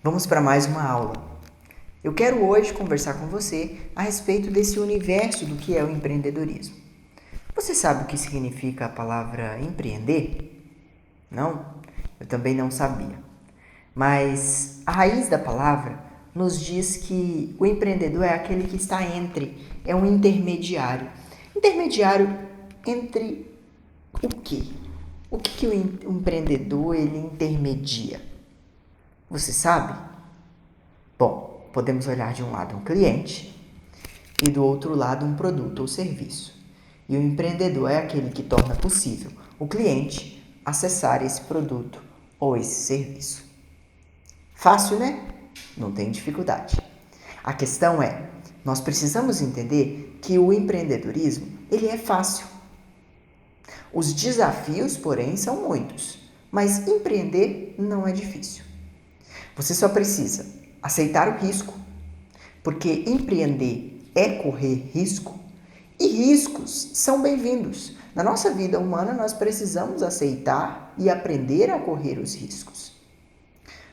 Vamos para mais uma aula. Eu quero hoje conversar com você a respeito desse universo do que é o empreendedorismo. Você sabe o que significa a palavra empreender? Não? Eu também não sabia. Mas a raiz da palavra nos diz que o empreendedor é aquele que está entre, é um intermediário. Intermediário entre o quê? O que o empreendedor ele intermedia? Você sabe? Bom, podemos olhar de um lado um cliente e do outro lado um produto ou serviço. E o empreendedor é aquele que torna possível o cliente acessar esse produto ou esse serviço. Fácil, né? Não tem dificuldade. A questão é, nós precisamos entender que o empreendedorismo, ele é fácil. Os desafios, porém, são muitos, mas empreender não é difícil. Você só precisa aceitar o risco, porque empreender é correr risco e riscos são bem-vindos. Na nossa vida humana, nós precisamos aceitar e aprender a correr os riscos.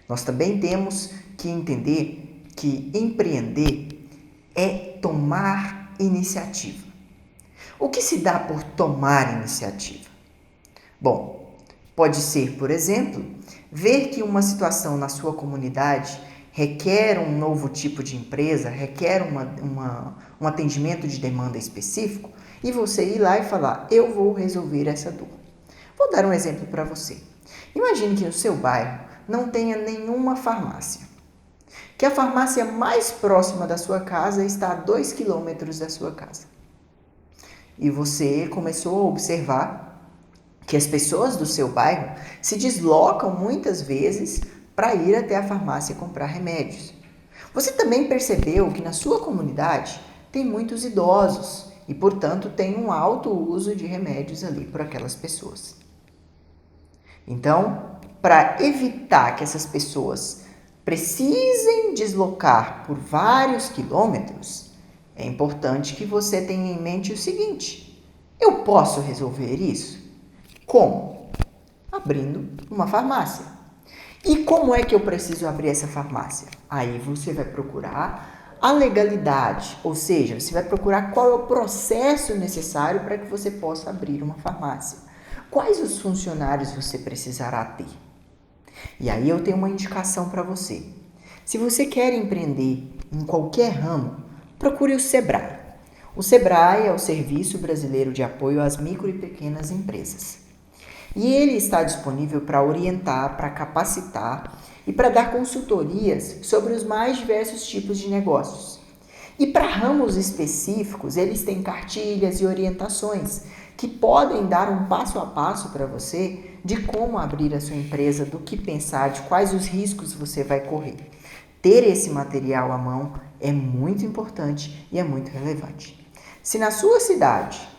Nós também temos que entender que empreender é tomar iniciativa. O que se dá por tomar iniciativa? Bom, pode ser, por exemplo, ver que uma situação na sua comunidade requer um novo tipo de empresa, requer um atendimento de demanda específico e você ir lá e falar, eu vou resolver essa dor. Vou dar um exemplo para você. Imagine que no seu bairro não tenha nenhuma farmácia, que a farmácia mais próxima da sua casa está a 2 quilômetros da sua casa. E você começou a observar que as pessoas do seu bairro se deslocam muitas vezes para ir até a farmácia comprar remédios. Você também percebeu que na sua comunidade tem muitos idosos e, portanto, tem um alto uso de remédios ali por aquelas pessoas. Então, para evitar que essas pessoas precisem deslocar por vários quilômetros, é importante que você tenha em mente o seguinte: eu posso resolver isso? Como? Abrindo uma farmácia. E como é que eu preciso abrir essa farmácia? Aí você vai procurar a legalidade, ou seja, você vai procurar qual é o processo necessário para que você possa abrir uma farmácia. Quais os funcionários você precisará ter? E aí eu tenho uma indicação para você. Se você quer empreender em qualquer ramo, procure o Sebrae. O Sebrae é o Serviço Brasileiro de Apoio às Micro e Pequenas Empresas. E ele está disponível para orientar, para capacitar e para dar consultorias sobre os mais diversos tipos de negócios. E para ramos específicos, eles têm cartilhas e orientações que podem dar um passo a passo para você de como abrir a sua empresa, do que pensar, de quais os riscos você vai correr. Ter esse material à mão é muito importante e é muito relevante. Se na sua cidade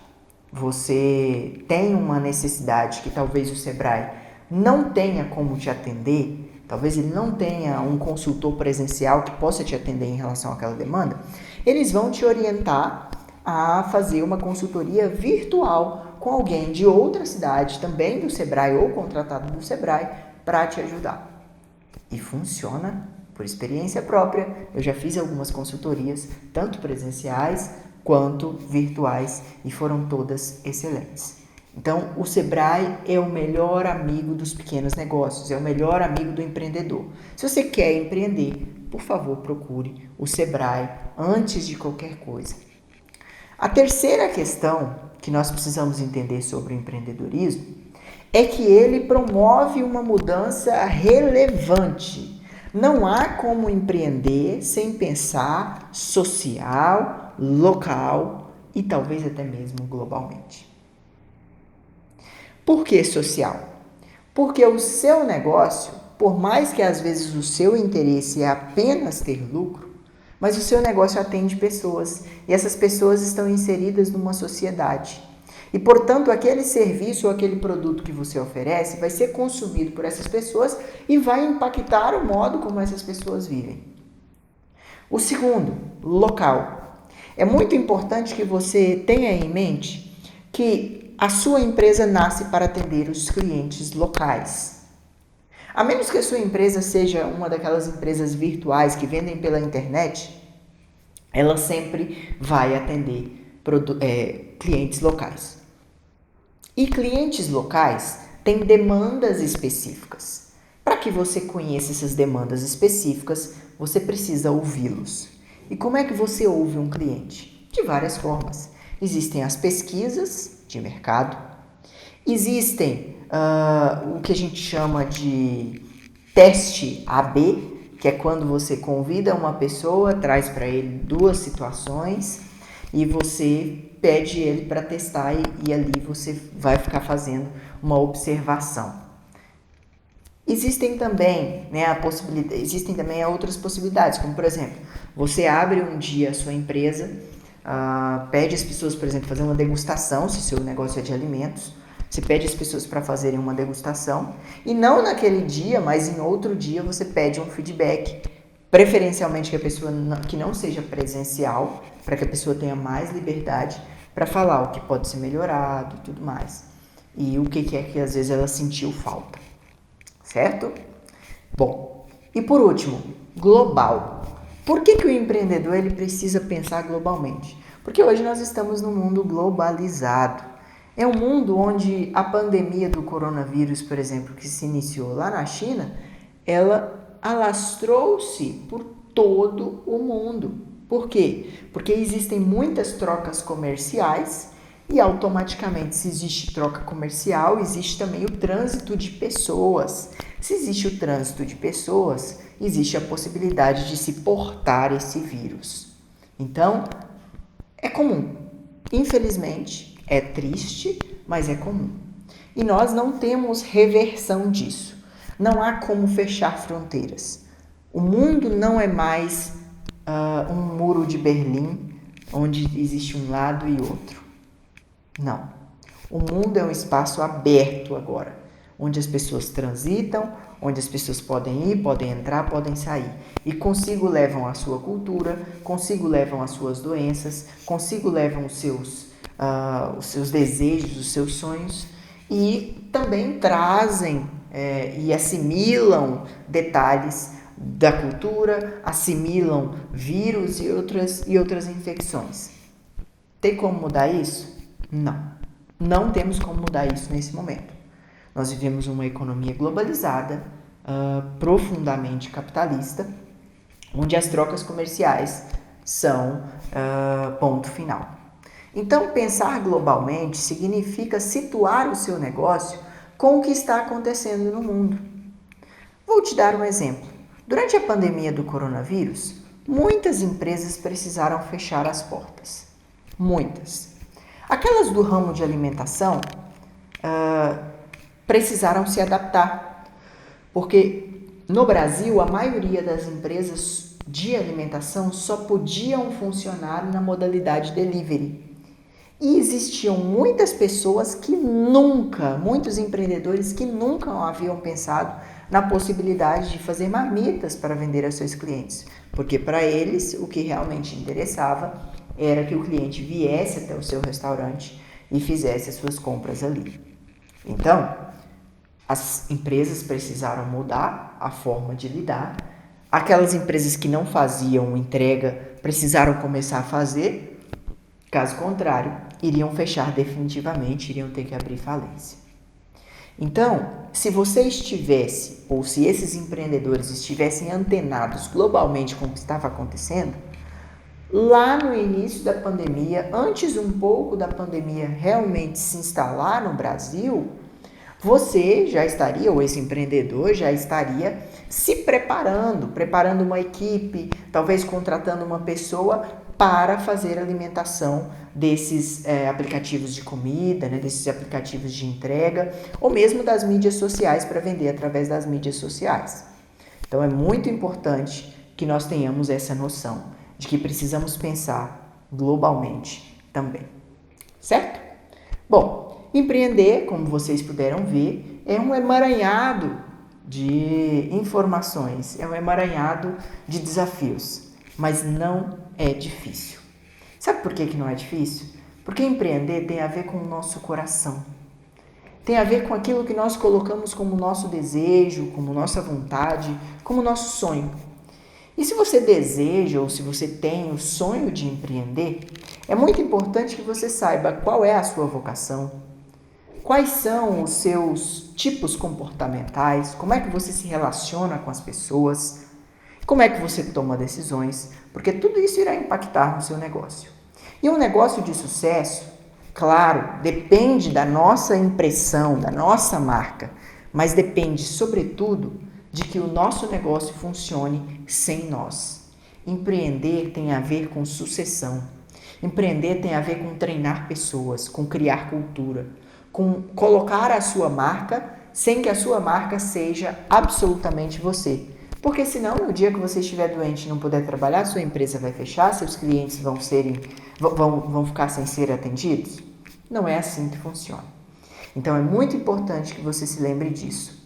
você tem uma necessidade que talvez o Sebrae não tenha como te atender, talvez ele não tenha um consultor presencial que possa te atender em relação àquela demanda, eles vão te orientar a fazer uma consultoria virtual com alguém de outra cidade, também do Sebrae ou contratado do Sebrae, para te ajudar. E funciona por experiência própria. Eu já fiz algumas consultorias, tanto presenciais quanto virtuais, e foram todas excelentes. Então, o Sebrae é o melhor amigo dos pequenos negócios, é o melhor amigo do empreendedor. Se você quer empreender, por favor, procure o Sebrae antes de qualquer coisa. A terceira questão que nós precisamos entender sobre o empreendedorismo é que ele promove uma mudança relevante. Não há como empreender sem pensar social, local e talvez até mesmo globalmente. Por que social? Porque o seu negócio, por mais que às vezes o seu interesse é apenas ter lucro, mas o seu negócio atende pessoas e essas pessoas estão inseridas numa sociedade. E, portanto, aquele serviço ou aquele produto que você oferece vai ser consumido por essas pessoas e vai impactar o modo como essas pessoas vivem. O segundo, local. É muito importante que você tenha em mente que a sua empresa nasce para atender os clientes locais. A menos que a sua empresa seja uma daquelas empresas virtuais que vendem pela internet, ela sempre vai atender clientes locais. E clientes locais têm demandas específicas. Para que você conheça essas demandas específicas, você precisa ouvi-los. E como é que você ouve um cliente? De várias formas. Existem as pesquisas de mercado, existem o que a gente chama de teste AB, que é quando você convida uma pessoa, traz para ele duas situações e você pede ele para testar e ali você vai ficar fazendo uma observação. Existem também, existem também outras possibilidades, como por exemplo, você abre um dia a sua empresa, pede as pessoas, por exemplo, fazer uma degustação, se o seu negócio é de alimentos, você pede as pessoas para fazerem uma degustação e não naquele dia, mas em outro dia você pede um feedback, preferencialmente que a pessoa que não seja presencial, para que a pessoa tenha mais liberdade para falar o que pode ser melhorado e tudo mais. E o que é que às vezes ela sentiu falta, certo? Bom, e por último, global. Por que o empreendedor ele precisa pensar globalmente? Porque hoje nós estamos num mundo globalizado. É um mundo onde a pandemia do coronavírus, por exemplo, que se iniciou lá na China, ela alastrou-se por todo o mundo. Por quê? Porque existem muitas trocas comerciais e automaticamente, se existe troca comercial, existe também o trânsito de pessoas. Se existe o trânsito de pessoas, existe a possibilidade de se portar esse vírus. Então, é comum. Infelizmente, é triste, mas é comum. E nós não temos reversão disso. Não há como fechar fronteiras. O mundo não é mais um muro de Berlim, onde existe um lado e outro. Não. O mundo é um espaço aberto agora, onde as pessoas transitam, onde as pessoas podem ir, podem entrar, podem sair. E consigo levam a sua cultura, consigo levam as suas doenças, consigo levam os seus desejos, os seus sonhos e também trazem e assimilam detalhes da cultura, assimilam vírus e outras infecções. Tem como mudar isso? Não. Não temos como mudar isso nesse momento. Nós vivemos uma economia globalizada, profundamente capitalista, onde as trocas comerciais são ponto final. Então, pensar globalmente significa situar o seu negócio com o que está acontecendo no mundo. Vou te dar um exemplo. Durante a pandemia do coronavírus, muitas empresas precisaram fechar as portas. Muitas. Aquelas do ramo de alimentação precisaram se adaptar, porque no Brasil a maioria das empresas de alimentação só podiam funcionar na modalidade delivery. E existiam muitas pessoas muitos empreendedores que nunca haviam pensado na possibilidade de fazer marmitas para vender aos seus clientes, porque para eles o que realmente interessava era que o cliente viesse até o seu restaurante e fizesse as suas compras ali. Então, as empresas precisaram mudar a forma de lidar. Aquelas empresas que não faziam entrega precisaram começar a fazer. Caso contrário, iriam fechar definitivamente, iriam ter que abrir falência. Então, se você estivesse, ou se esses empreendedores estivessem antenados globalmente com o que estava acontecendo, lá no início da pandemia, antes um pouco da pandemia realmente se instalar no Brasil, você já estaria, ou esse empreendedor já estaria se preparando uma equipe, talvez contratando uma pessoa para fazer a alimentação desses aplicativos de comida, desses aplicativos de entrega, ou mesmo das mídias sociais para vender através das mídias sociais. Então é muito importante que nós tenhamos essa noção de que precisamos pensar globalmente também, certo? Bom, empreender, como vocês puderam ver, é um emaranhado de informações, é um emaranhado de desafios, mas não é difícil. Sabe por que não é difícil? Porque empreender tem a ver com o nosso coração. tem a ver com aquilo que nós colocamos como nosso desejo, como nossa vontade, como nosso sonho. E se você deseja ou se você tem o sonho de empreender, é muito importante que você saiba qual é a sua vocação, quais são os seus tipos comportamentais, como é que você se relaciona com as pessoas, como é que você toma decisões, porque tudo isso irá impactar no seu negócio. E um negócio de sucesso, claro, depende da nossa impressão, da nossa marca, mas depende, sobretudo, de que o nosso negócio funcione sem nós. Empreender tem a ver com sucessão. Empreender tem a ver com treinar pessoas, com criar cultura, com colocar a sua marca sem que a sua marca seja absolutamente você. Porque senão, no dia que você estiver doente e não puder trabalhar, sua empresa vai fechar, seus clientes vão ficar sem ser atendidos? Não é assim que funciona. Então é muito importante que você se lembre disso.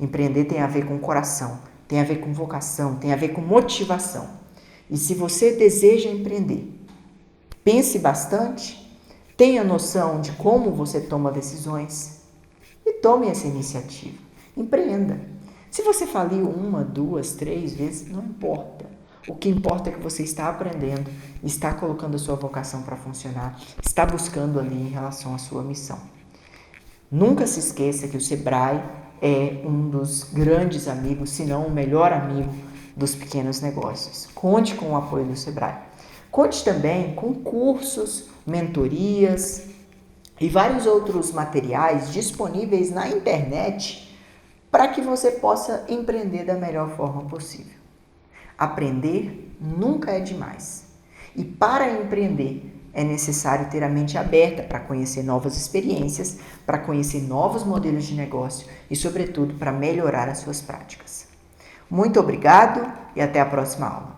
Empreender tem a ver com coração, tem a ver com vocação, tem a ver com motivação. E se você deseja empreender, pense bastante, tenha noção de como você toma decisões e tome essa iniciativa. Empreenda. Se você faliu 1, 2, 3 vezes, não importa. O que importa é que você está aprendendo, está colocando a sua vocação para funcionar, está buscando ali em relação à sua missão. Nunca se esqueça que o Sebrae é um dos grandes amigos, se não o melhor amigo dos pequenos negócios. Conte com o apoio do Sebrae. Conte também com cursos, mentorias e vários outros materiais disponíveis na internet para que você possa empreender da melhor forma possível. Aprender nunca é demais. E para empreender, é necessário ter a mente aberta para conhecer novas experiências, para conhecer novos modelos de negócio e, sobretudo, para melhorar as suas práticas. Muito obrigado e até a próxima aula.